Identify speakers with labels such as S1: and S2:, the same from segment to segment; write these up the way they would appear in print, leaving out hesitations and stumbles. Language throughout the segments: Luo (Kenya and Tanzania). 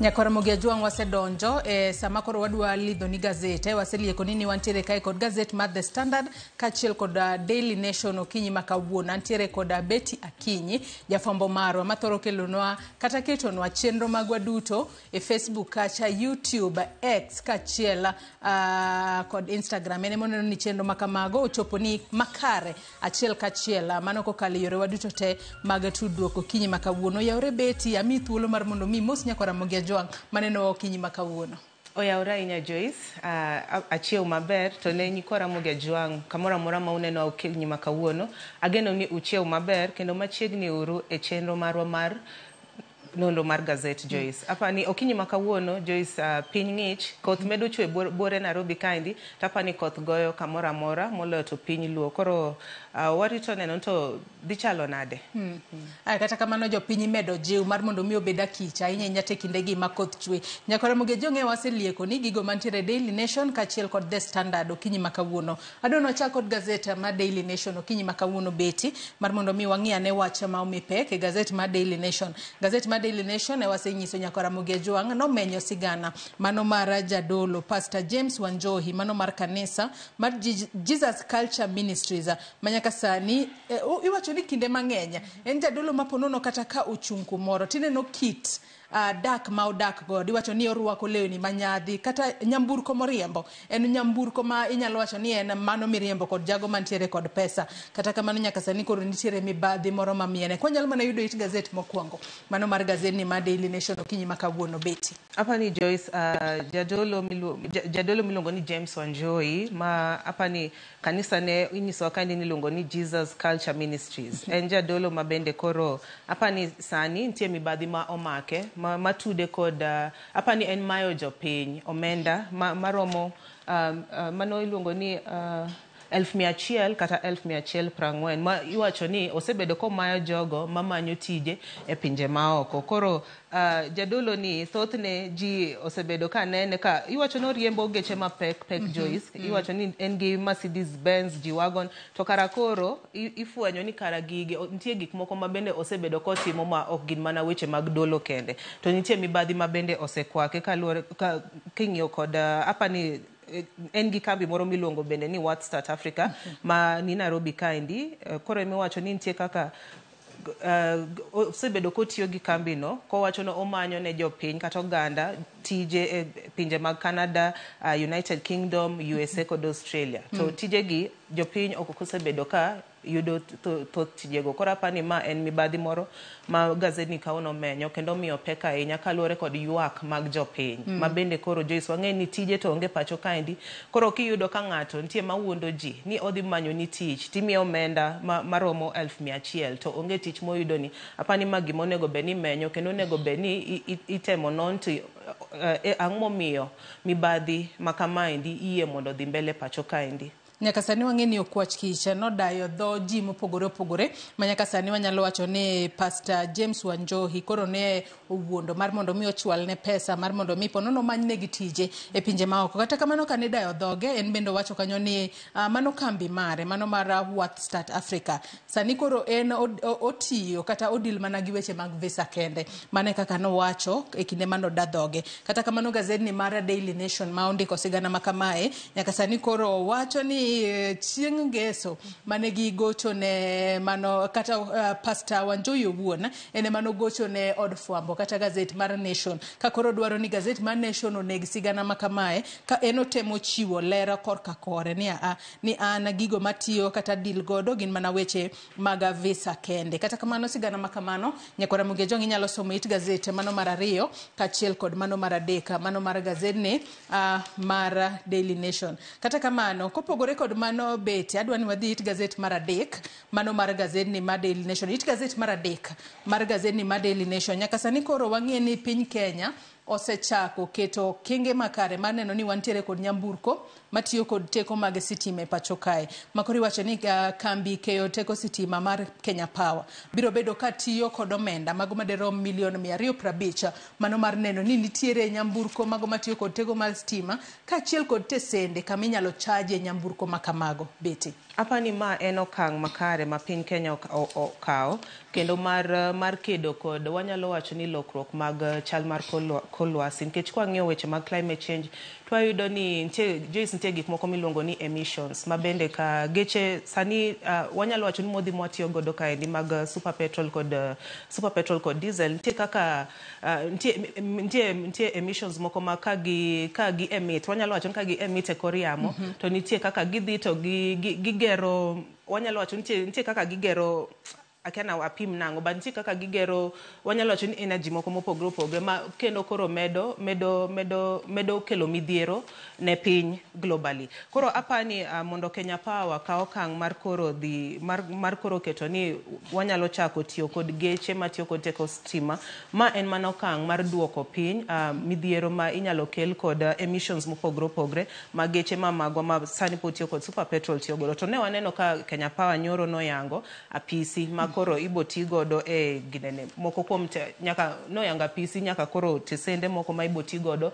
S1: Nyakora Mogiajwang wasedonjo sama koro wadwa lidho ni gazete waselieko nini wantiere kae kod gazet mar The Standard kachiel kod Daily Nation okinyi makawuono antiere kod Betty Akinyi jafambo marwa mathoro kelonwa kata ketonwa chenro magwa duto e Facebook kacha YouTube X kachiel kod Instagram ene moneno ni chenro makamago ochopo ni makare achiel kachiel mano kokalo yore waduto te mag tudruok okinyi makawuono yaore Betty ami thuolo mar mondo mi mos Nyakora Mogiajwang maneno okinyi makawuono.
S2: Oyaura inya Joyce, achiew maber to ne Nyakora Mogiajwang kamora mora ma uneno okinyi makawuono. Ageno ni uchiew maber kendo machiegni uru e chenro marwa mar nondo mar gazet Joyce. Apani okinyi makawuono Joyce piny ng'ich, koth medo chwe bore Nairobi kaendi, tapani koth goyo kamora mora moloyo to piny luo. Koro warito neno to dhi chalo nade.
S1: Kata kamano jo piny medo jiw mar mondo mi obeda kicha inya te kindegi ma koth chwe. Nyakora Mogiajwang waselieko ni gigo mantiere Daily Nation kachiel kod The Standard okinyi makawuono. Adono chako kod gazet mar Daily Nation okinyi makawuono Betty mar mondo mi wang'i ane wach ma omipek e gazet mar Daily Nation. Gazet mar Daily Nation wasenyiso Nyakora Mogiajwang no menyo sigana mano mar jadolo Pastor James Wanjohi mano mar kanisa mar Jesus Culture Ministries manyaka sani iwacho ni kinde mang'eny en jadolo maponono kata ka ochung' kumoro tineno kit dak ma odak god iwacho ni orwako lewni manyadhi kata nyamburko moriembo en nyamburko ma inyalo wacho ni en mano miriembo kod jago mantiere kod pesa kata kamano nyaka sani koro nitiere mibadhi moro mamiene kwa nyalo mana yudo it gazet mokwongo mano mar gazet ni mar Daily Nation okinyi makawuono Betty.
S2: Apani Joyce jadolo miluongo ni James Wanjohi ma apani kanisa ne inyiso kandi niluongo ni Jesus Culture Ministries. En jadolo mabende koro apani sani nitie mibadhi ma omake matude kod apani en mayo jopiny omenda maromo mano iluongo ni 1,100 kata 1,140 ma iwacho ni osebedo komayo jogo mamanyo tije e pinje maoko. Koro jadolo ni thothne ji osebedo ka nene ka iwacho no riembo geche mapek Joyce iwacho ni en gi Mercedes Benz G-Wagon to kara koro ifwenyo ni kara gige nitie gik moko mabende osebedo kotimo ma ok gin mana weche mag dolo kende to nitie mibadhi mabende osekwake kaluore king'iyo kod apani en gi kambi moro miluongo bende ni What Start Africa ma ni Nairobi kaendi koro imiwacho ni nitie kaka osebedo kotiyo gi kambi no kowacho no omanyo ne jopiny kata oganda tije e pinje mag Canada, United Kingdom, USA kod Australia. To tije gi jopiny ok osebedo ka yudo thoth tijego. Koro apani ma en mibadhi moro ma gazeti kawono menyo kendo miyo pek ahinya kaluwore kod ywak mag jopiny ma bende koro Joyce wang'e ni tije to onge pacho kaendi koro kiyudo ka ng'ato nitie mawuondo ji ni odhi manyo ni tich timiyo omenda maromo 1,100 to onge tich moyudo ni apani ma gimonego be ni menyo kendo onego be ni itemo non to ang'o momiyo mibadhi makamaendi iye mondo dhi mbele pacho kaendi.
S1: Nyaka sani wang'e ni okwach kicha nodayo dho ji mopogore opogore manyaka sani wanyalo wacho ni Pastor James Wanjohi koro ne owuondo mar mondo mi ochwal ne pesa mar mondo mi ponono manyne gi tije e pinje maoko kata kamano kane dayo dhoge en bende wacho kanyo ni mano kambi mare mano mar What Start Africa sani koro en otiyo kata odil mana gi weche mag visa kende mane kaka no wacho e kinde mano da dhoge kata kamano gazet ni mar Daily Nation ma ondiko sigana makamae nyaka sani koro wacho ni chieng' ngeso mane gi gocho ne mano kata Pastor Wanjohi owuon ene mano gocho ne od fwambo kata gazet mar Nation ka koro dwaro ni gazet mar Nation oneg sigana makamae ka eno temo chiwo lera korka kore ni an gigo matiyo kata deal godo gin mana weche mag visa kende kata kamano sigana makamano Nyakora Mogiajwang inyalo somo it gazet mano mar 2 kachiel kod mano mar 3 mano mar gazet ni mar Daily Nation kata kamano kopogore kod mano Betty adwani wadhi it gazet mar 3 mano mar gazet ni mar Daily Nation it gazet mar 3 mar gazet ni mar Daily Nation nyaka sani koro wang'e ni piny Kenya osechako keto kinge makare mar neno ni wantiere kod nyamburko matiyo kod teko mag sitima e pacho kae makori wacho ni kambi keyo teko sitima mar Kenya Power biro bedo ka tiyo kod omenda mago maderom milion 250 mano mar neno ni nitiere nyamburko mago matiyo kod teko mar sitima kachiel kod tesende kama inyalo chaje nyamburko makamago Betty.
S2: Apani ma en okang' makare ma piny Kenya okawo kendo mar kedo kod wanyalo wacho ni lokruok mag chal mar kor lwasi nikech kwang'iyo weche mag climate change twayudo ni nitie gik moko miluongo ni emissions ma bende ka geche sani wanyalo wacho ni modhi mwatiyo godo kaendi mag super petrol kod diesel nitie kaka nitie emissions moko ma ka gi emit wanyalo wacho ni ka gi emit e kor yamo to nitie kaka gidhi to gigero wanyalo wacho nitie kaka gigero akena apim nango but nitie kaka gigero wanyalo wacho ni energy moko mopogore opogore ma kendo koro medo kelo midhiero ne piny globally. Koro apani mondo Kenya Power kawo okang' mar koro keto ni wanyalo chako tiyo kod geche matiyo kod teko stima ma en mana okang' mar duoko piny midhiero ma inyalo kel kod emissions mopogore opogore ma geche magwa ma sani pod tiyo kod super petrol tiyo godo. To ne waneno ka Kenya Power nyoro noyango apisi koro ibo ti godo e ginene moko kuom nyaka noyanga PC nyaka koro tesende moko ma ibo ti godo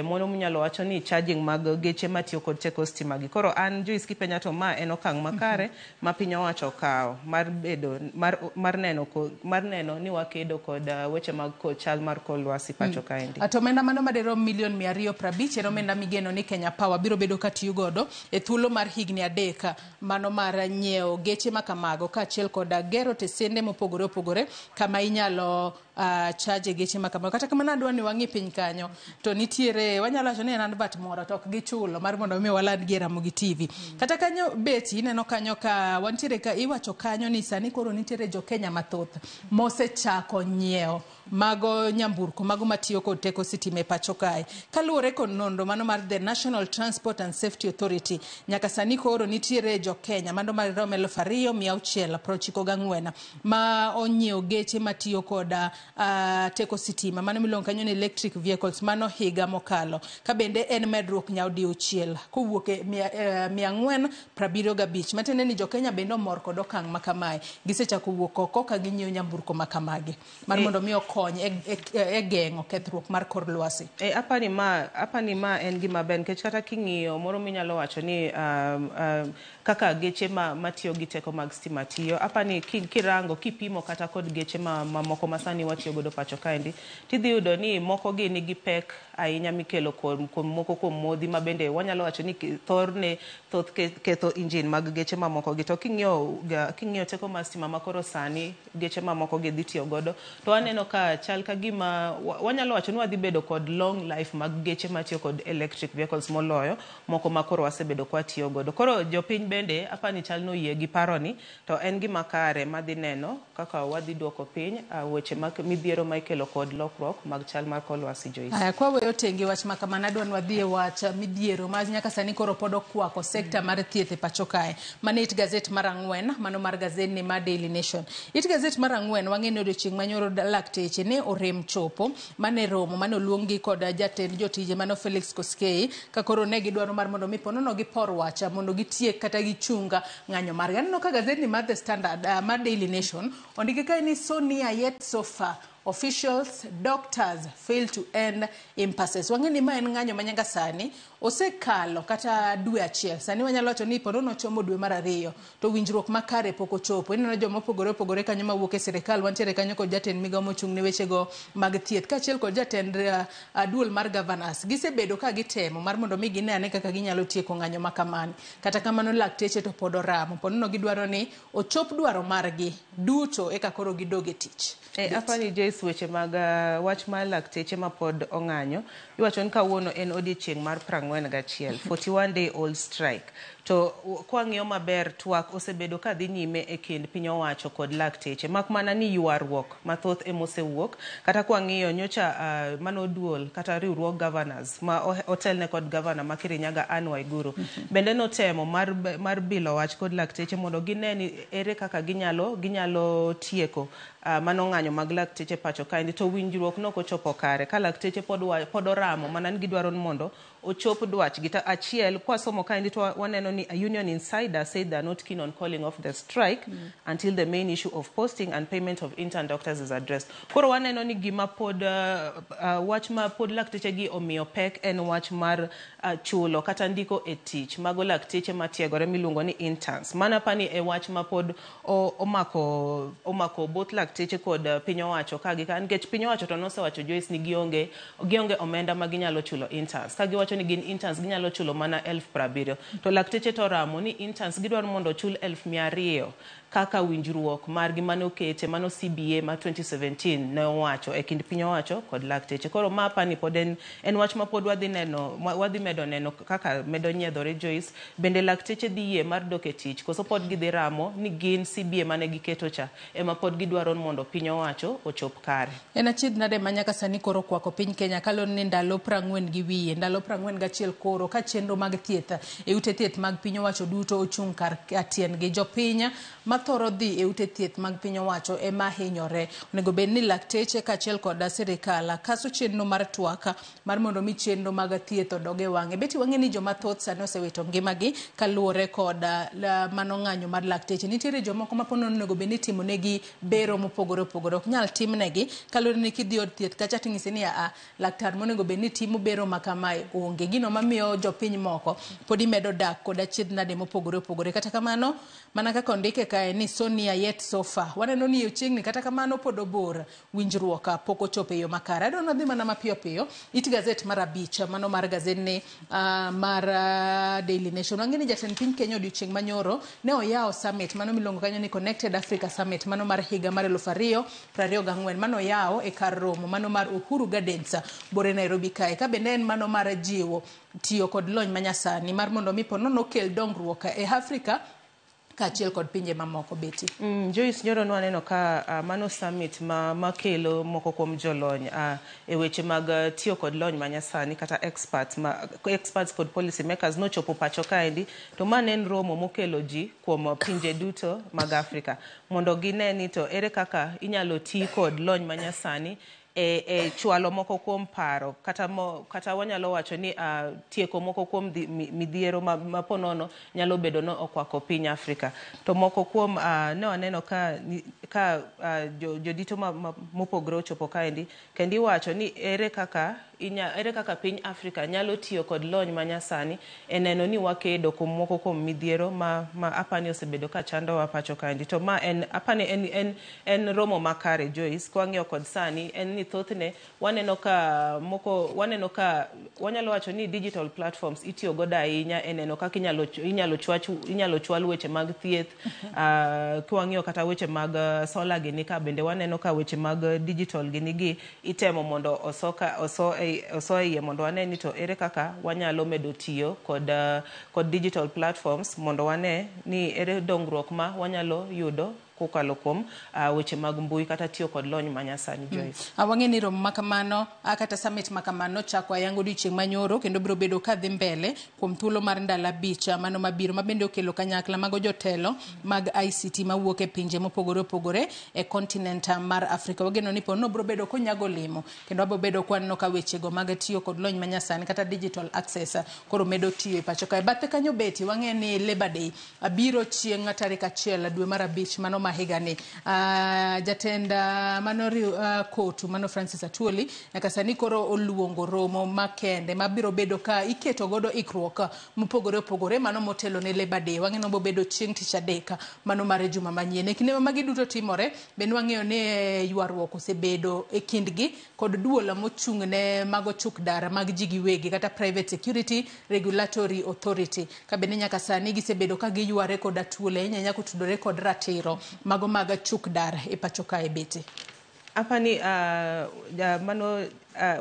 S2: mono munyalo wacho ni charging mag geche matiyo kod teko stima gi. Koro an Joyce Kipenya to ma en okang' makare ma piny owacho kawo mar neno ni wakedo kod weche mag chal mar kor lwasi pacho kaendi.
S1: To omenda mano madero milion 250 en omenda migeno ni Kenya Power biro bedo ka tiyo godo e thuolo mar higni 3 mano mar nyiewo geche makamago kaachiel kod gero tesende mopogore opogore kama inyalo charge geche makamago. Kata kamano adwa ni wang'i piny kanyo to nitiere wanyalo wacho ni en advert moro to ok gichulo mar mondo mi walad gi Ramogi TV. Kata kanyo beti ineno kanyo ka wantiere ka iwacho kanyo ni sani koro nitiere jo Kenya mathoth mosechako nyiewo mago nyamburko mago matiyo kod teko sitima e pacho kae kaluwore kod nonro mano mar the National Transport and Safety Authority. Nyaka sani koro nitiere jo Kenya mano mar 2694 ma onyiewo geche matiyo kod teko sitima mano miluongo kanyo ni electric vehicles mano higa mokalo ka bende en medruok nyaudiuchiel kowuok e 475 matende ni jo Kenya bende omor kod okang' makamae gisechako wuok oko ka ginyiewo nyamburko makamagi mar mondo mi okony e geng'o kethruok mar kor lwasi.
S2: Apani ma en gima ber nikech kata king'iyo moro minyalo wacho ni kaka geche matiyo gi teko mag stima tiyo apani kirango kipimo kata kod geche moko masani watiyo godo pacho kaendi tidhi yudo ni moko gi nigi pek ahinya mikelo kuom moko kuom modhi ma bende wanyalo wacho ni thoth ketho engine mag geche mamoko gi to king'iyo teko mar stima makoro sani geche mamoko gi dhi tiyo godo to aneno ka chal ka gima wanyalo wacho ni wadhi bedo kod long life mag geche matiyo kod electric vehicles moloyo moko makoro wasebedo kwa tiyo godo. Koro jopiny bende apani chal no yie gi paroni to en gima kare madhi neno kaka wadhi duoko piny weche mag midhiero ma ikelo kod lokruok mag chal mar kor lwasi. Joyce.
S1: Kwa weyo tenge wach makamana adwa ni wadhi e wach midhiero ma nyaka sani koro pod okwako sekta mar thieth e pacho kae. Mano It Gazette mar 4 mano mar gazedni mar Daily Nation. It Gazette mar 4 wang'eni odiochieng' manyoro lakteche ne orem chopo mane romo mane oluongi kod jatend jotije mano Felix Koskei ka koro ne gidwaro mar mondo mi ponono gi por wacha mondo gitiek kata gichunga ng'anyo mar aneno ka gazedni mar The Standard mar Daily Nation ondike kae ni so near yet so far officials, doctors fail to end impasses. Wang'eni ma en ng'anyo manyanga sani osekalo kata dwe achiel. Sani wanyalo wacho ni ponono chomo dwe mar 2 to winjruok makare pok ochopo. Ineno joma opogore kanyo mawuok e sirikal wantiere kanyo kod jatend migawo mochung' ne wechego mag thieth kaachiel kod jatend duol mar governors. Gisebedo ka gitemo mar mondo mi gine ane kaka ginyalo tieko ng'anyo makamani. Kata kamano lakteche to pod oramo. Ponono gidwaro ni ochop dwaro margi duto eka koro gidoge tich.
S2: Apani Joyce weche mag wach mar lakteche ma pod ong'anyo iwacho ni kawuono en odiochieng' mar 41 41 day old strike to kwang'iyo maber twak osebedo ka dhi nyime e kind piny owacho kod lakteche mak mana ni ywaruok mathoth emosewuok kata kwang'iyo nyocha mano duol kata riwruog governors ma otelne kod governor ma Kirinyaga Anne Waiguru bende notemo mar bilo wach kod lakteche mondo gineni ere kaka ginyalo tieko mano ng'anyo mag lakteche pacho kaendi to winjruok no kochopo kare ka lakteche pod oramo mana ni gidwaro mondo ochop dwach gita achiel kwa somo kaendi to waneno ni a Union Insider said they are not keen on calling off the strike until the main issue of posting and payment of intern doctors is addressed. Koro waneno ni gima pod wach ma pod lakteche gi omiyo pek en wach mar chulo kata ndiko e tich mago lakteche matiegore miluongo ni interns. Mana pani e wach ma pod omako both lakteche kod piny owacho kagi ka nikech piny owacho to nosewacho Joyce ni gionge omenda ma ginyalo chulo interns. Ka giwacho ni gin interns ginyalo chulo mana 70,000 to lakteche to ramo ni interns gidwaro mondo chul 200,000 kaka winjruok margi mano kete mano CBA ma 2017 ne owacho e kind piny owacho kod lakteche. Koro mapa ni pod en wach ma pod wadhi medo neno kaka medo nyiedhore Joyce. Bende lakteche dhi yie mar dok e tich koso pod gidhi ramo ni gin CBA mane giketo cha ema pod gidwaro mondo piny owacho ochop kare.
S1: En achiedh nade manyaka sani koro kwako piny Kenya kalo ni ndalo 40 gi wiye ndalo 41 koro ka chenro mag thieth e ute thieth mag piny owacho duto ochung' kar atien gi jopiny mathoro dhi e ute thieth mag piny owacho ema hinyore. Onego bed ni lakteche kaachiel kod sirikal kaso chenro mar twaka mar mondo mi chenro mag thieth odoge wang'e. Beti wang'e ni joma thoth sani osewito ngimagi kaluwore kod mano ng'anyo mar lakteche. Nitiere jomoko ma pono onego bed ni timo negi bero mopogore opogore ok nyal timnegi kaluwore ni kidhi od thieth kacha ting'isi ni laktar monego bed ni timo bero ma kamae onge. Gino mamiyo jopiny moko pod imedo dak kod achiedh nade mopogore opogore. Kata kamano mana kaka ondike kae ni Sonia yet sofa waneno ni chiegni kata kamano pod obor winjruok pok ochopo e yo makare. Adwa dhi mana mapiyo piyo it gazet mar abich mano mar gazedni mar Daily Nation. Wang'eni jatend piny Kenya odiochieng' manyoro ne oyawo summit mano miluongo kanyo ni Connected Africa Summit mano mar higa mar 2024 mano oyawo e kar romo mano mar Uhuru Gardens bore Nairobi kae. Ka bende en mano mar jiwo tiyo kod lony manyasani mar mondo mi pono nokel dongruok e Afrika kaachiel kod pinje mamoko beti.
S2: Joyce nyoro nwaneno ka mano summit makelo moko kuom jolony e weche mag tiyo kod lony manyasani kata experts kod policy makers nochopo pacho kaendi to mane en romo mokelo ji kuom pinje duto mag Afrika mondo gineni to ere kaka inyalo ti kod lony manyasani chwalo moko kuom paro kata wanyalo wacho ni tieko moko kuom midhiero maponono nyalo bedo no okwako piny Afrika. To moko kuom ne waneno ka jodito mopogore ochopo kaendi kendi wacho ni ere kaka piny Afrika nyalo tiyo kod lony manyasani e neno ni wakedo kuom moko kuom midhiero ma apani osebedo ka chando wa pacho kaendi. To ma en romo makare Joyce kwang'io kod sani en ni thothne waneno ka wanyalo wacho ni digital platforms itiyo godo ahinya e neno kaka inyalo chwal weche mag thieth kwang'io kata weche mag solar gini ka bende waneno ka weche mag digital gini gi itemo mondo osoe mondo wane ni to ere kaka wanyalo medo tiyo kod digital platforms mondo wane ni ere dongruok ma wanyalo yudo kokalo kuom weche mag mbui kata tiyo kod lony manyasani Joyce.
S1: Wang'eni romo makamano kata summit makamano chako ayango odiochieng' manyoro kendo biro bedo kadhi mbele kuom thuolo mar ndalo 5 mano mabiro mabende okelo kanyakla mago jotelo mag ICT mawuok e pinje mopogore opogore e continent mar Afrika. Wageno ni pono biro bedo konyago limo kendo abo bedo kwanno ka weche go mag tiyo kod lony manyasani kata digital access koro medo tiyo e pacho kae. Bathe kanyo beti wang'eni Labor Day abiro chieng' tarik 1 dwe mar 5 mano mahigani. Jatenda mano kotu mano Francis Atwoli nyaka sani koro oluongo romo makende mabiro bedo ka iketo godo ikruok mopogore opogore mano motelo ne Labor Day. Wang'eno bo bedo chieng' tich adek mano mar juma manyien. E kinde magi duto timore ben wang'eyo ni ywaruok osebedo e kindgi kod duola mochung' ne mago chuk dara mag ji giwegi kata Private Security Regulatory Authority. Ka bende nyaka sani gisebedo ka giyware kod Atwoli nyako tudore kod ratiro mago maga chuk dar e pacho kae beti.
S2: Apani mano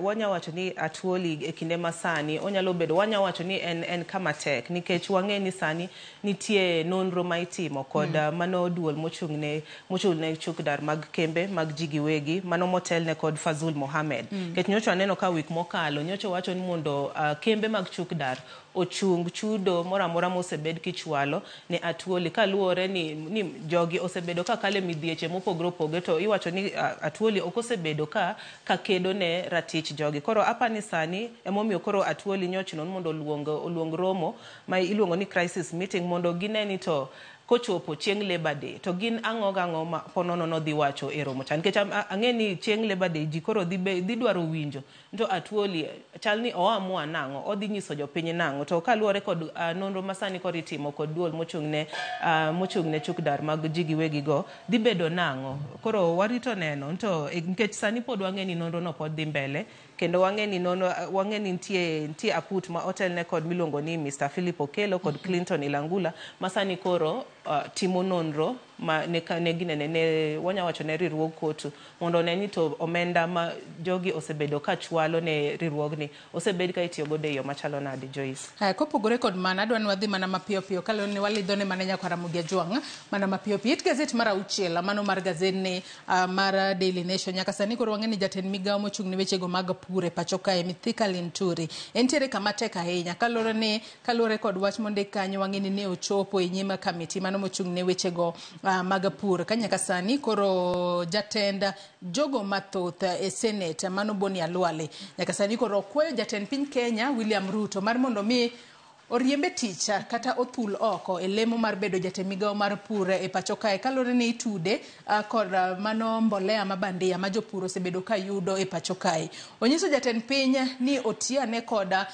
S2: wanyawacho ni Atwoli e kinde masani onyalo bedo wanyawacho ni en kama tek nikech wang'eni sani nitie nonro ma itimo kod mano duol mochung'ne chuk dar mag kembe mag ji giwegi mano motelne kod Fazul Mohammed. Nikech nyocha aneno ka wik mokalo nyocha wacho ni mondo kembe mag chuk dar ochung chudo mora mora mosebed kichwalo ne Atuoli kaluore ni jogi osebedo ka kale midhieche mopogore opogore to iwacho ni Atuoli okosebedo ka kedo ne ratich jogi. Koro apani sani emomiyo koro Atuoli nyochno mondo oluong romo ma iluongo ni crisis meeting mondo gineni to kochopo chieng' Labor Day to gin ang'o ma ponono no dhi wacho e romo chan nikech ang'eni chieng' Labor Day ji koro dhi dwaro winjo to Atuoli chal ni oamua nang'o odhi nyiso jopiny nang'o to kaluwore kod nonro masani koro itimo kod duol mochung'ne chukdar mag ji giwegi go dhi bedo nang'o. Koro warito neno to nikech sani pod wang'eni nonro no pod dhi mbele kendo wang'eni nitie aput ma otelne kod miluongo ni Mr. Philip Okelo kod Clinton Ilangula masani koro timo nonro ma ne ginene ne wanya wacho ne riwruog kotu mondo ne ni to omenda ma jogi osebedo ka chwalo ne riwruogni osebed ka itiyo godo e yo machalo nade Joyce.
S1: Kopogore kod mana adwa ni wadhi mana mapiyo piyo kaloni walidhone mana nyakwara Mugia Jwang' mana mapiyo piyo it gazet mar auchiel mano mar gazedni mar Daily Nation nyaka sani koro wang'eni jatend migawo mochung' ne wechego mag pur e pacho kae Mithika Linturi entiere kama tek ahinya kaluwore kod wach mondik kanyo wang'eni ne ochopo e nyima kamiti mano mochung' ne wechego mag pur ka nyaka sani koro jatend jogo mathoth e Senate mano Boni Alwale nyaka sani koro okwayo jatend piny Kenya William Ruto mar mondo mi oriembe tich kata othul oko e lemo mar bedo jatend migawo mar pur e pacho kae kalore ni itude kod mano mbolea mabandia ma jopur osebedo ka yudo e pacho kae. Onyiso jatend piny ni otiane koda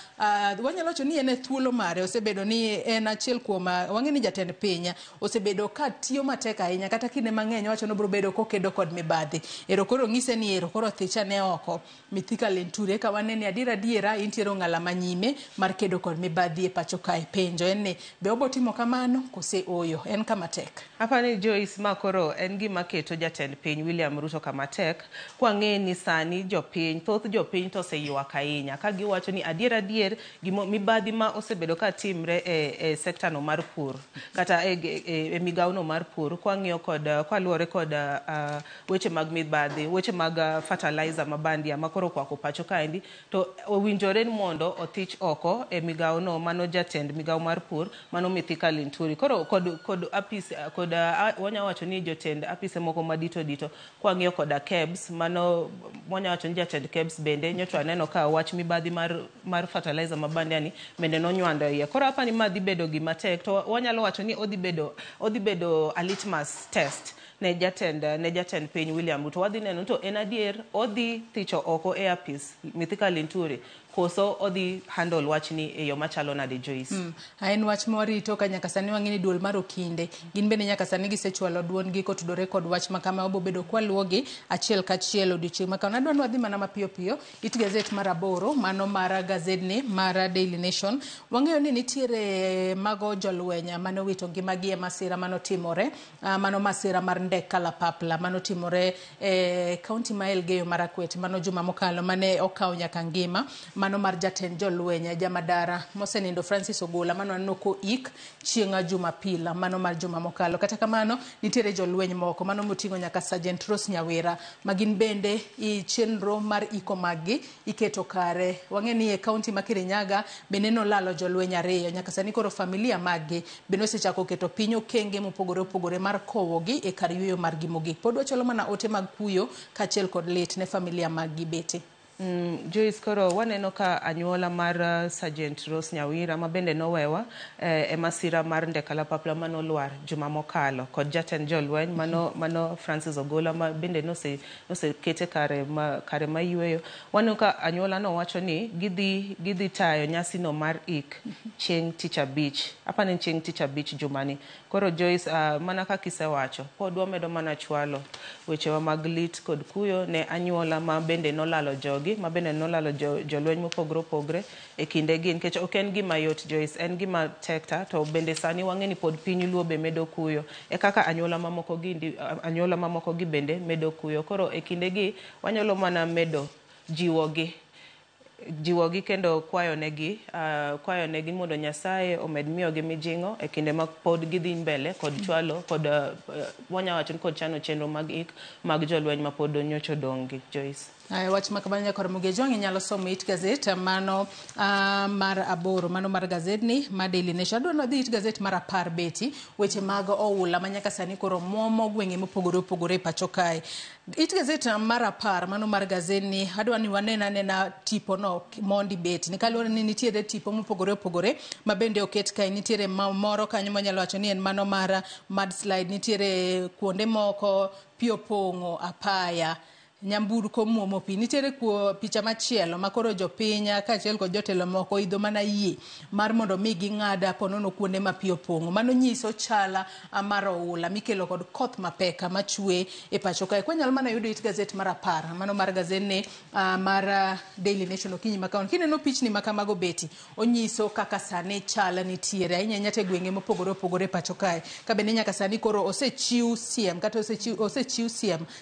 S1: wanyalo wacho ni en thuolo mare osebedo ni en achiel kuom wang'eni jatend piny osebedo ka tiyo matek ahinya kata kinde mang'eny wacho no biro bedo kokedo kod mibadhi. Ero koro ng'ise ni ero koro thichane oko Mithika Linturi ka wanene adiera intiero ng'ala manyime mar kedo kod mibadhi e pacho kae penjo en ni be obotimo kamano kose oyo en kama tek.
S2: Apani Joyce makoro en gima keto jatend piny William Ruto kama tek kwang'e ni sani thoth jopiny to oseywak ahinya ka giwacho ni adier mibadhi ma osebedo ka timre e sekta no mar pur kata e migawo no mar pur kwang'iyo kod kwaluwore kod weche mag mibadhi weche mag fertilizer mabandia makoro kwako pacho kaendi to owinjore mondo othich oko e migawo no mano jatend migawo mar pur mano Mithika Linturi koro kod apis kod wanya wacho ni jotend apise moko madito kwang'iyo kod KEBS mano wanya wacho ni jatend KEBS bende nyoto aneno ka wach mibadhi mar fertilizer mabandia ni bende nonywando iye koro apani ma dhi bedo gima tek to wanyalo wacho ni odhi bedo a litmus test ne jatend piny William Ruto wadhi neno to en adier odhi thicho oko e apis Mithika Linturi koso odhi handle wachni e yo machalo nade Joyce.
S1: En wach morito ka nyaka sani wang'eni duol mar Okinde gin bende nyaka sani gisechwalo duon gi kotudore kod wach makama obobedo kwaluogi achiel kachiel odiochieng' makama adwa wadhi mana mapiyo piyo it gazet mar 8 mano mar gazedni mar Daily Nation wang'eyo ni nitiere mago jolwenya mano wito ngimagi e masira mano timore mano masira mar ndek kalapapla mano timore e kaunti ma Elgeyo Marakwet mano juma mokalo mane okaw nyaka ngima mano mar jatend jolwenya jamadara mosenindo Francis Ogola mano anoko ik chieng' Jumapil mano mar juma mokalo kata kamano nitiere jolweny moko mano moting'o nyaka Sergeant Rose Nyawira magin bende i chenro mar iko magi iketo kare wang'eni e kaunti ma Kirinyaga bende nolalo jolweny 2 nyaka sani koro familia magi bende osechako keto piny okenge mopogore mar kowogi e kar yueyo mar gimogi pod wachalo mana ote mag kuyo kachiel kod lit ne familia magi bete.
S2: Joyce koro waneno ka anyuola mar Sergeant Rose Nyawira ma bende nowewa e masira mar ndekalapapla manolwar juma mokalo kod jatend jolweny mano Francis Ogola ma bende nosekete kare ma yueyo waneno ka anyuola no wacho ni gidhi tayo nyasi no mar ik chieng' tich abich apani chieng' tich abich jumani koro Joyce mana ka kisewacho pod wamedo mana chwalo wechewa mag lit kod kuyo ne anyuola ma bende nolalo jogi ma bende nolalo jolweny mopogore opogore e kinde gi nikech ok en gima yot Joyce en gima tekta to bende sani wang'eni pod piny luo be medo kuyo e kaka anyuola mamoko gi bende medo kuyo koro e kinde gi wanyalo mana medo jiwogi kendo kwayo negi mondo Nyasaye omed miyogi mijing'o e kinde ma pod gidhi mbele kod chwalo kod wanya wacho kod chano chenro mag ik mag jolweny ma pod nyocho dongi Joyce.
S1: Wach makabanya kor Mugejong inyalo somo it gazet mano mar aboro mano mar gazedni ma Daily Nation. Adwa nodhi it gazet mar 10 beti weche mag oula manyaka sani koro muomo gwenge mopogore opogore pacho kae. It gazet mar 10 mano mar gazedni adwa ni wanena tipo no mondi beti ni kaluwore ni nitiere tipo mopogore opogore ma bende oket kae. Nitiere moro kanyo manyalo wacho ni en mano mar mudslide, nitiere kuonde moko pio pongo apaya nyamburko muomo pi, nitiere picha machielo makoro jopinya kaachiel kod jotelo moko idho mana yie mar mondo mi ging'ada ponono kuonde ma pi opong'o. Mano nyiso chala mar oula mikelo kod koth mapek machwe e pacho kae. Kwanyalo mana yudo it gazet mar 10 mano mar gazedni mar Daily Nation okinyi makaon. Kineno pichni makamago beti onyiso kaka sani chala nitiere ahinya nyate gwenge mopogore opogore pacho kae. Kabende nyaka sani koro osechiw siem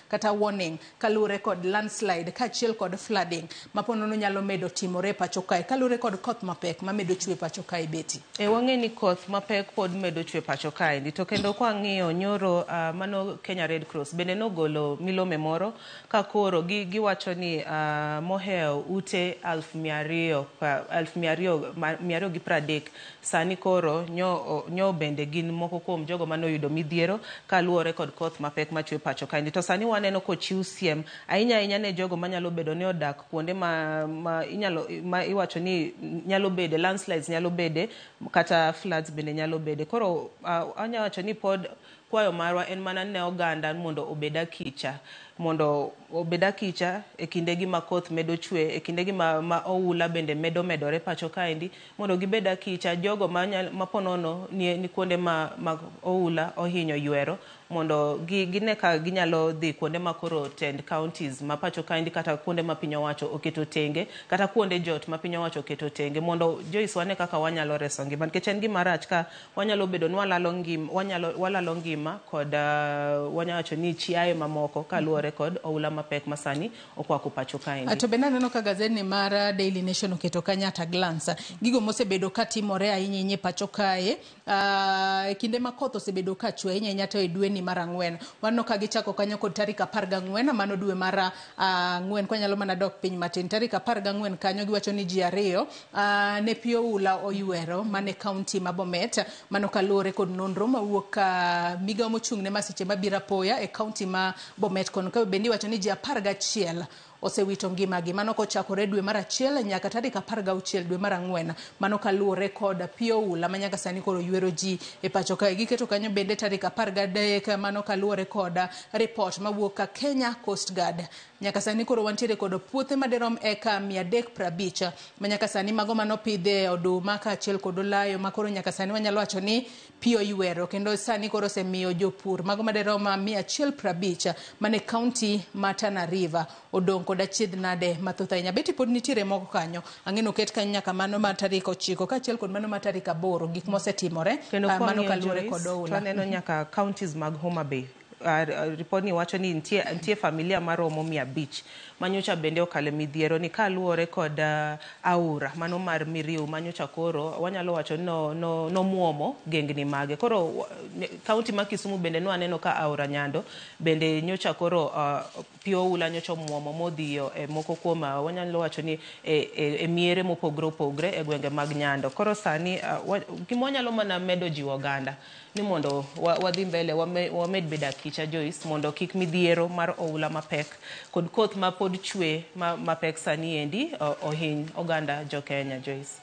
S1: kata warning kalure kod landslide kaachiel kod flooding maponono nyalo medo timore pacho kae kalure kod koth mapek mamedo chwe pacho kae beti.
S2: Wang'e ni koth mapek pod medo chwe pacho kae ndi to kendo kwa ng'iyo nyoro mano Kenya Red Cross bende nogolo milome moro ka koro giwacho ni moheo ute 230 sani koro nyo bende gin moko kuom jogo manoyudo midhiero kaluore kod koth mapek machwe pacho kae ndi to sani waneno kochiw siem ahinya ne jogo manyalo bedo ne odak kuonde ma iwacho ni nyalo bede landslides nyalo bede kata floods bende nyalo bede. Koro anya wacho ni pod kwayo marwa en mana ne oganda mondo obeda kicha e kindegi ma koth medo chwe, e kindegi ma oula bende medore pacho kaendi mondo gibeda kicha jogo maponono ni kuonde ma oula ohinyo ywero mondo gine ka ginyalo dhi kuonde ma koro tend counties ma pacho kaendi kata kuonde ma piny owacho oketo tenge kata kuonde jot ma piny owacho oketo tenge mondo Joyce wane kaka wanyalo reso ngima nikech en gima rach ka wanyalo bedo ni walalo ngima kod wanyawacho ni chiaye mamoko kaluore kod oula mapek masani okwako pacho kaendi.
S1: To bende aneno ka gazedni mar Daily Nation oketo kanya at a glance gigo mosebedo katimore ahinya pacho kae e kinde ma koth osebedo ka chwe ahinya to e dwe ni mar 4 wanno ka gichako kanyo kod tarik 14 mano dwe mar 4 kwanyalo mana dok piny matin tarik 14 kanyo giwacho ni ji 2 ne pi oula oywero mane county ma Bomet mano kaluore kod nonro mawuok ka migao mochung'ne masiche mabiro apoya e county ma Bomet kono ka bende wacho ni ji 11 osewito ngimagi mano kochakore dwe mar 1 nyaka tarik 16 dwe mar 4 mano kaluore kod pi oula manyaka sani koro ywero ji e pacho kae. Giketo kanyo bende tarik 13 mano kaluore kod report mawuok ka Kenya Coast Guard. Nyaka sani koro wantiere kod puothe maderom eka 350 manyaka sani mago manopidhe oduma kaachiel kod olayo makoro nyaka sani wanyalo wacho ni pi oywero kendo sani koro osemiyo jopur mago maderom 150 mane county ma Tana River odong' kod achiedh nade mathoth ahinya. Beti pod nitiere moko kanyo ang'eno ket kanyo nyaka mano ma tarik 9 kaachiel kod mano ma tarik 8 gik mosetimore mano kaluore kod oula.
S2: Waneno nyaka counties mag Homa Bay ripodni wacho ni nitie familia maromo 500 manyocha bende okale midhiero ni kaluore kod aura mano mar Miriu manyocha koro wanyalo wacho no muomo gengni mage. Koro county ma Kisumu bende no aneno ka aura Nyando bende nyocha koro pi oula nyocha muomo modhiyo e moko kuom wanyalo wacho ni e miere mopogre e gwenge mag Nyando. Koro sani kimonyalo mana medo jiwo oganda ni mondo wadhi mbele wamed beda kicha Joyce mondo kik midhiero mar oula mapek kod koth ma pod chwe mapek sani endi ohiny oganda jo Kenya Joyce.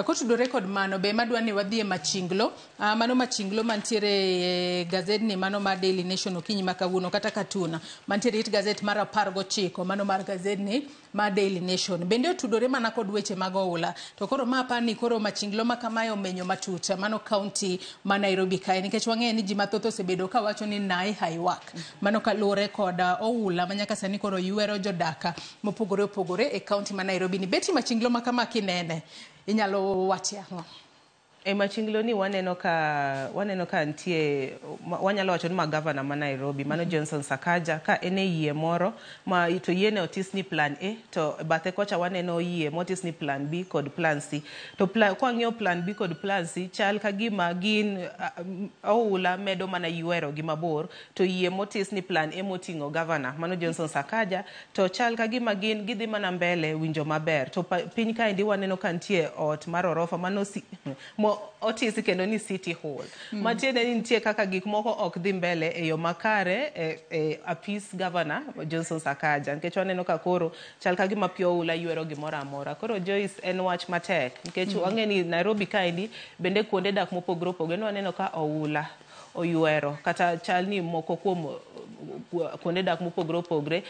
S1: Kotudore kod mano be madwa ni wadhie Machinglo mano Machinglo mantiere gazedni mano mar Daily Nation okinyi makawuono kata Katuna mantiere it gazet mar 19 mano mar gazedni mar Daily Nation bende otudore mana kod weche mag oula to koro mapani koro Machinglo makamae omenyo matuta mano county ma Nairobi kae nikech wang'e ni ji mathoth osebedo ka wacho ni nai haiwak mano kaluore kod oula manyaka sani koro ywero jodaka mopogore opogore e county ma Nairobi ni. Beti Machinglo makama kinene inyalo wache ang'o?
S2: E machinglo ni waneno ka ntie wanyalo wacho ni magavana ma Nairobi mano Johnson Sakaja ka ene yie moro ma to yiene otis ni plan A to bathe kocha waneno yie motis ni plan B kod plan C to kwa ng'iyo plan B kod plan C chal ka gima gin oula medo mana yuero gi mabor to yie motis ni plan A moting'o governor mano Johnson Sakaja to chal ka gima gin gidhi mana mbele winjo maber to piny kaendi waneno ka ntie ot mar orofa mano otis kendo ni City Hall matiende ni nitie kaka gik moko ok dhi mbele e yo makare apis governor Johnson Sakaja nikech waneno ka koro chal ka gima pio ula yuero gimoro amora koro Joyce en wach matek nikech wang'e ni Nairobi kaendi bende kuonde dak mopogore opogore waneno ka oula oyuero kata chal ni moko kuom kuonde dak mopogore opogore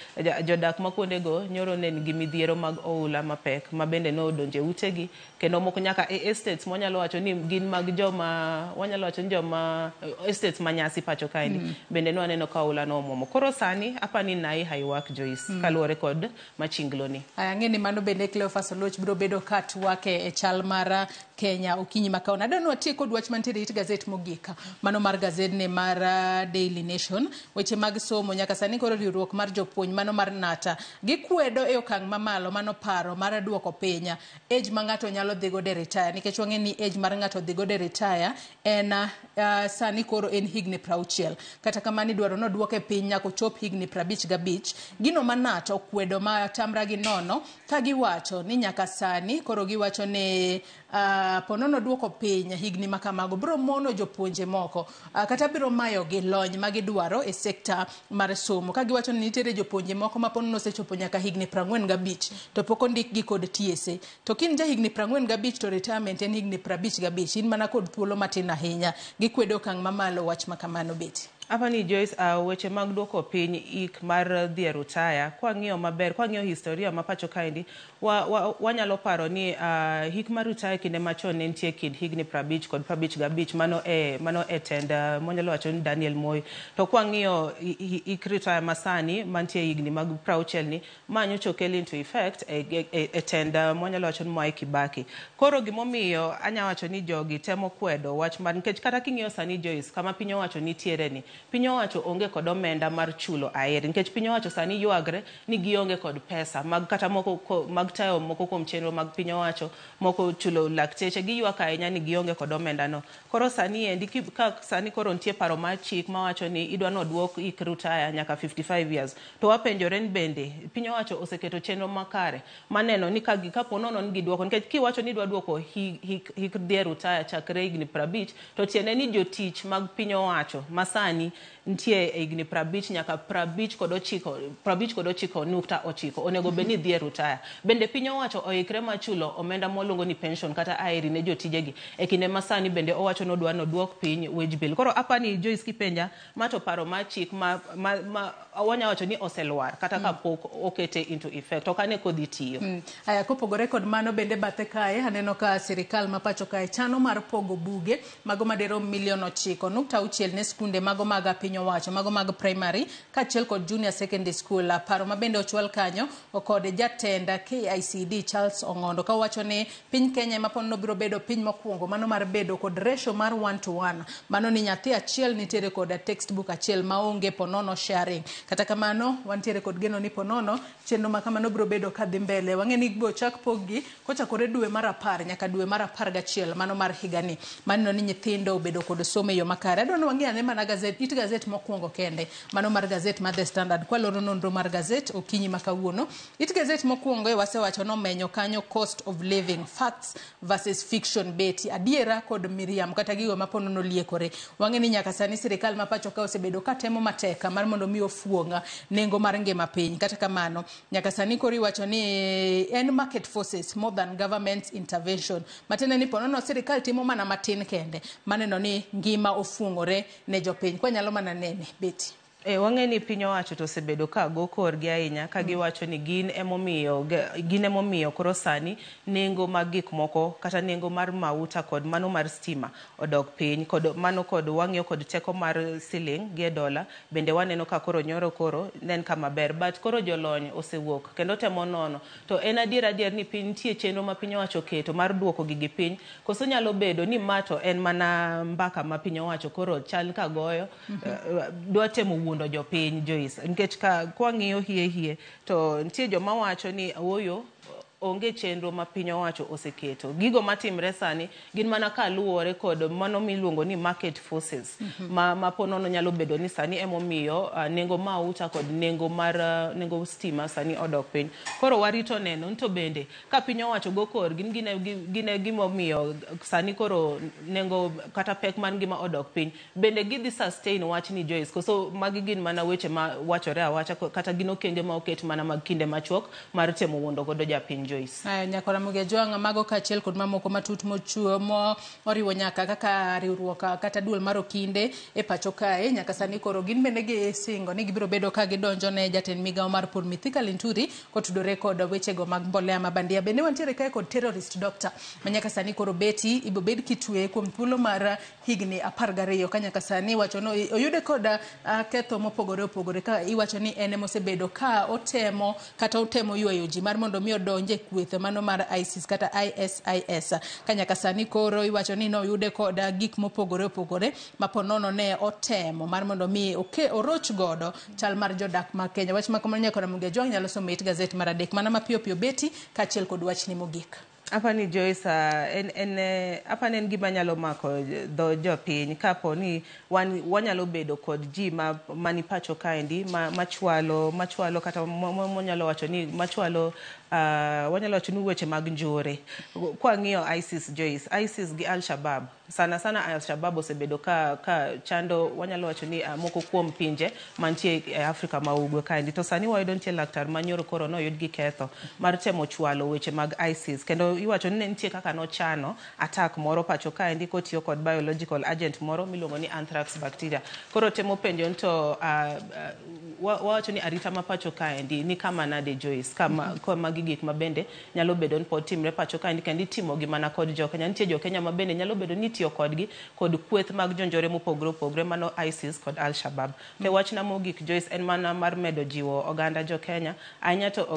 S2: jodak ma kuonde go nyoro ne nigi midhiero mag oula mapek ma bende no donje utegi kendo moko nyaka estates monyalo wacho ni gin mag joma wanyalo wacho ni joma estates manyasi pacho kaendi bende no aneno ka oula no momo koro sani apani nai haywak Joyce kaluore kod machinglo ni
S1: ang'e ni mano bende Cleophas Oloch biro bedo katwake e chal mar Kenya okinyi makaona adwa watie kod wach mantiere it gazet mogika mano mar gazedni mar Daily Nation weche mag somo nyaka sani koro riwruok mar jopuonj mano mar NATA gikwedo e okang' mamalo mano paro mar duoko pinya age ma ng'ato nyalo dhi godo e retire nikech wang'e ni age mar ng'ato dhi godo e retire en sani koro en higni 60 kata kamano idwaro no duoke piny nyaka chop higni 55 gino ma NATA okwedo ma tamra gi nono ka giwacho ni nyaka sani koro giwacho ni ponono duoko piny higni makamago biro mono jopuonje moko kata biro mayo gi lony ma gidwaro e sekta mar somo ka giwacho ni nitiere jopuonje moko ma ponono osechopo nyaka higni 45 to pok ondik gi kod TSA to kin ja higni 45 to retirement en higni 55 in mana kod thuolo matin ahinya gikwedo okang' mamalo wach makamano beti
S2: Apani Joyce weche mag duoko piny ik mar dhi retire kwa ng'iyo maber kwa ng'iyo historia ma pacho kaendi wanyalo paro ni hik mar retire kinde machon ne nitie kind higni 50 kod 55 mano e tend monyalo wacho ni Daniel Moi to kwa ng'iyo ik retire masani mantie higni mag 60 ni manyo chokel into effect e tend monyalo wacho ni Mwai Kibaki koro gimomiyo anya wacho ni jogi temo kwedo wach mar nikech kata king'iyo sani Joyce kama piny owacho nitiere ni piny owacho onge kod omenda mar chulo aeri nikech piny owacho sani yuagre ni gionge kod pesa mag kata moko mag tayo moko kuom chenro mag piny owacho moko chulo lakteche giyuak ahinya ni gionge kod omenda no koro sani endi ka sani koro nitie paro mar chik ma wacho ni idwa no duok ik retire nyaka 55 years to wapenjore ni bende piny owacho oseketo chenro makare maneno ni ka ponono ni giduoko nikech kiwacho ni idwa duoko hik dhi retire chakre higni 50 to tiende ni jotich mag piny owacho masani ntie higni 50 nyaka 59 onego beni dhi retire bende piny owacho oikre machulo omenda moluongo ni pension kata aeri ne jotijegi e kinde masani bende owacho no dwano duok piny wage bill koro apani Joyce kipenja mato paro ma chik ma wanya wacho ni oselwar kata ka pok okete into effect okane kodhi tiyo
S1: aya kopogore kod mano bende bathe kae aneno ka sirikal ma pacho kae chano mar pogo buge mago madero milion 9.6 ne skunde mago mag piny owacho mago mag primary kachiel kod junior secondary school paro ma bende ochwal kanyo kod jatenda KICD Charles Ong'ondo ka wacho ni piny Kenya ma pono biro bedo piny mokwongo mano mar bedo kod ratio mar 1:1 mano ni nyathi achiel nitiere kod textbook achiel maonge ponono sharing kata kamano wantiere kod geno ni ponono chenro ma kamano biro bedo kadhi mbele wang'e ni go chak pogi kochakore dwe mar 10 nyaka dwe mar 11 mano mar higani mano ni nyithindo obedo kod somo yo makare adwa wang'e ane mana gazet mokwongo kende mano mar gazet mar The Standard kwa loro nonro mar gazet okinyi makawuono it gazet mokwongo e wasewacho no menyo kanyo cost of living facts versus fiction beti adiera kod miriam kata gigo mapono no liekore wang'e ni nyaka sani sirikal ma pacho ka osebedo ka temo mateka mar mondo mi ofuonga nengo mar ngima piny kata kamano nyaka sani kori wacho ni en market forces more than government intervention matene ni pono no sirikal timo mana matin kende maneno ni ngima ofuongore ne jopiny kwa nyalo mana nene beti
S2: Wang'eni piny owacho to osebedo ka go korgi ahinya ka giwacho ni gin emomiyo koro sani nengo mag gik moko kata nengo mar mauta kod mano mar stima odok piny kod mano kod wang'iyo kod teko mar siling gi dola bende waneno ka koro nyoro koro nen kama ber but koro jolony osewuok kendo temo nono to en adier ni piny nitie chenro ma piny owacho keto mar duoko gigi piny koso nyalo bedo ni mato en mana mbaka ma piny owacho koro chal ka goyo dwa temo wuondo jopiny Joyce nikech ka kwang'iyo hie to nitie joma wacho ni oyo onge chenro ma piny owacho oseketo gigo matimre sani gin mana ka luwore kod mano miluongo ni market forces ma ponono nyalo bedo ni sani emomiyo nengo mauta kod nengo stima sani odok piny koro warito neno to bende ka piny owacho go kor gine gimomiyo sani koro nengo kata pek man gima odok piny bende gidhi sustain wach ni Joyce koso magi gin mana weche ma wachore awacha kata gino kenge ma oket mana mag kinde machuok mar temo wuondo godo japiny
S1: Nyakora Mugia Jwang' mago kachiel kod mamoko matut mochuo moriwo nyaka kaka riwruok kata duol mar okinde e pacho kae nyaka sani koro gin bende gi singo ni gibiro bedo ka gidonjo ne jatend migawo mar pur Mithika Linturi kotudore kod wechego mag mbolea mabandia bende wantiere kae kod terrorist doctor ma nyaka sani koro beti ibobed kitwe kuom thuolo mar higni 12 ka nyaka sani wacho no oyude kod ketho mopogore opogore ka iwacho ni en mosebedo ka otemo ywayo ji mar mondo mi odonje kwetho mano mar ISIS kata ISIS kanyaka sani koro iwacho ni no yude kod gik mopogore opogore maponono ne otemo mar mondo mi oroch godo chal mar jodak ma Kenya wach makamano Nyakora Mugia Jwang' nyalo somo it gazet mar adek mana mapiyo beti kachiel kod wach ni mogik
S2: Apani Joyce apani en gima nyalo mako dho jopiny kapo ni wanyalo bedo kod ji mani pacho kaendi machwalo kata monyalo wacho ni machwalo wanyalo wacho ni weche mag njore kwang'iyo ISIS Joyce ISIS gi Al-Shabaab sana Al-Shabaab osebedo ka chando wanyalo wacho ni moko kuom pinje mantie e Afrika ma ugwe kaendi to sani wayudo nitie laktar manyoro koro no yud gi ketho mar temo chwalo weche mag ISIS kendo iwacho ni nitie kaka no chano attack moro pacho kaendi kotiyo kod biological agent moro miluongo ni anthrax bacteria koro temo penjo to wawacho ni arita ma pacho kaendi ni kama nade Joyce kama gik mabende nyalo bedo ni pod timre pacho kaendi kendi timo gi mana kod jokenya nitie jokenya mabende nyalo bedo ni tiyo kodgi kod kweth mag jonjore mopogore mano ISIS kod Al-Shabaab te wachna mogik Joyce en mana mar medo jiwo oganda jokenya ahinya to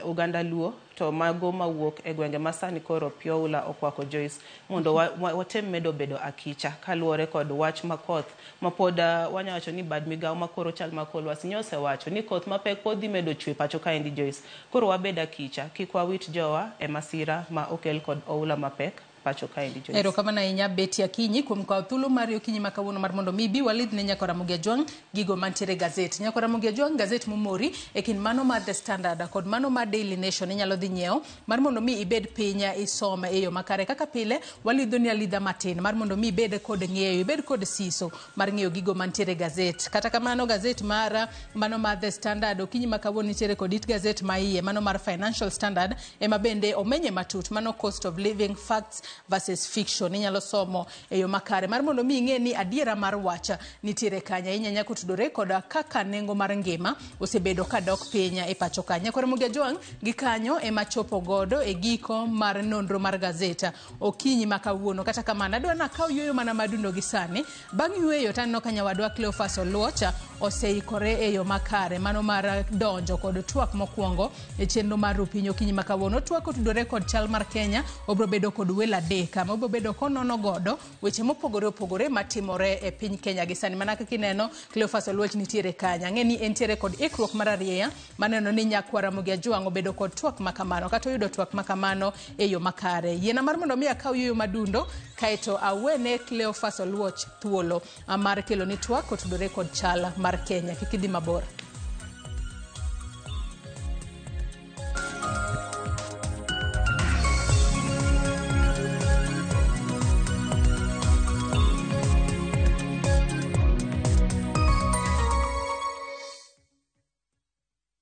S2: oganda luo to mago mawuok e gwenge masani koro pioula okwako Joyce mondo watem medo bedo akicha kaluwore kod wach makoth mapod wanyawacho ni bad migawo makoro chal makolwasi nyose wacho ni koth mapek pod dhi medo chwe pacho kaendi Joyce koro wabed akicha kik wawit jowa e masira ma okel kod oula mapek pacho kaendi Joyce.
S1: Ero kama na inya beti akinyi kuom kwa thuolo mar okinyi makawuono mar mondo mi bi walid ne Nyakora Mugia Jwang' gigo mantiere gazet. Nyakora Mugia Jwang' gazet momori e kin mano mar The Standard kod mano mar Daily Nation inyalo dhi nyiewo mar mondo mi ibed pinya isoma e yo makare kaka pile walidho ni alidha matin mar mondo mi ibed kod ng'eyo ibed kod siso mar ng'eyo gigo mantiere gazet kata kamano gazet mar mano mar The Standard okinyi makawuono nitiere kod it gazet ma iye mano mar Financial Standard ema bende omenye matut mano cost of living facts versus fiction inyalo somo e yo makare mar mondo mi ing'e ni adiera mar wacha nitiere kanya inyanya kutudore kod kaka nengo mar ngima osebedo ka dok pinya e pacho kanya Nyakora Mugia Jwang' gi kanyo ema chopo godo e giko mar nonro mar gazeta okinyi makawuono kata kamano adwa na kaw yueyo mana madundo gi sani bang' yueyo tanno kanya wadwa Cleophas Oluocha oseikore e yo makare mano mar donjo kod twak mokwongo e chenro mar rupinyo okinyi makawuono twak otudore kod chal mar Kenya obro bedo kod wela deka ma obro bedo konono godo weche mopogore opogore matimore e piny Kenya gi sani mana kaka ineno Cleophas Oluoch nitiere kanya ng'eni entiere kod ikruok mar ariya maneno ni Nyakora Mugia Jwang' obedo kod twak makamano kata oyudo twak makamano e yo makare yiena mar mondo mi akaw yueyo madundo kaeto awene Cleophas Oluoch thuolo mar kelo ni twak otudore kod chal mar Kenya kik idhi mabor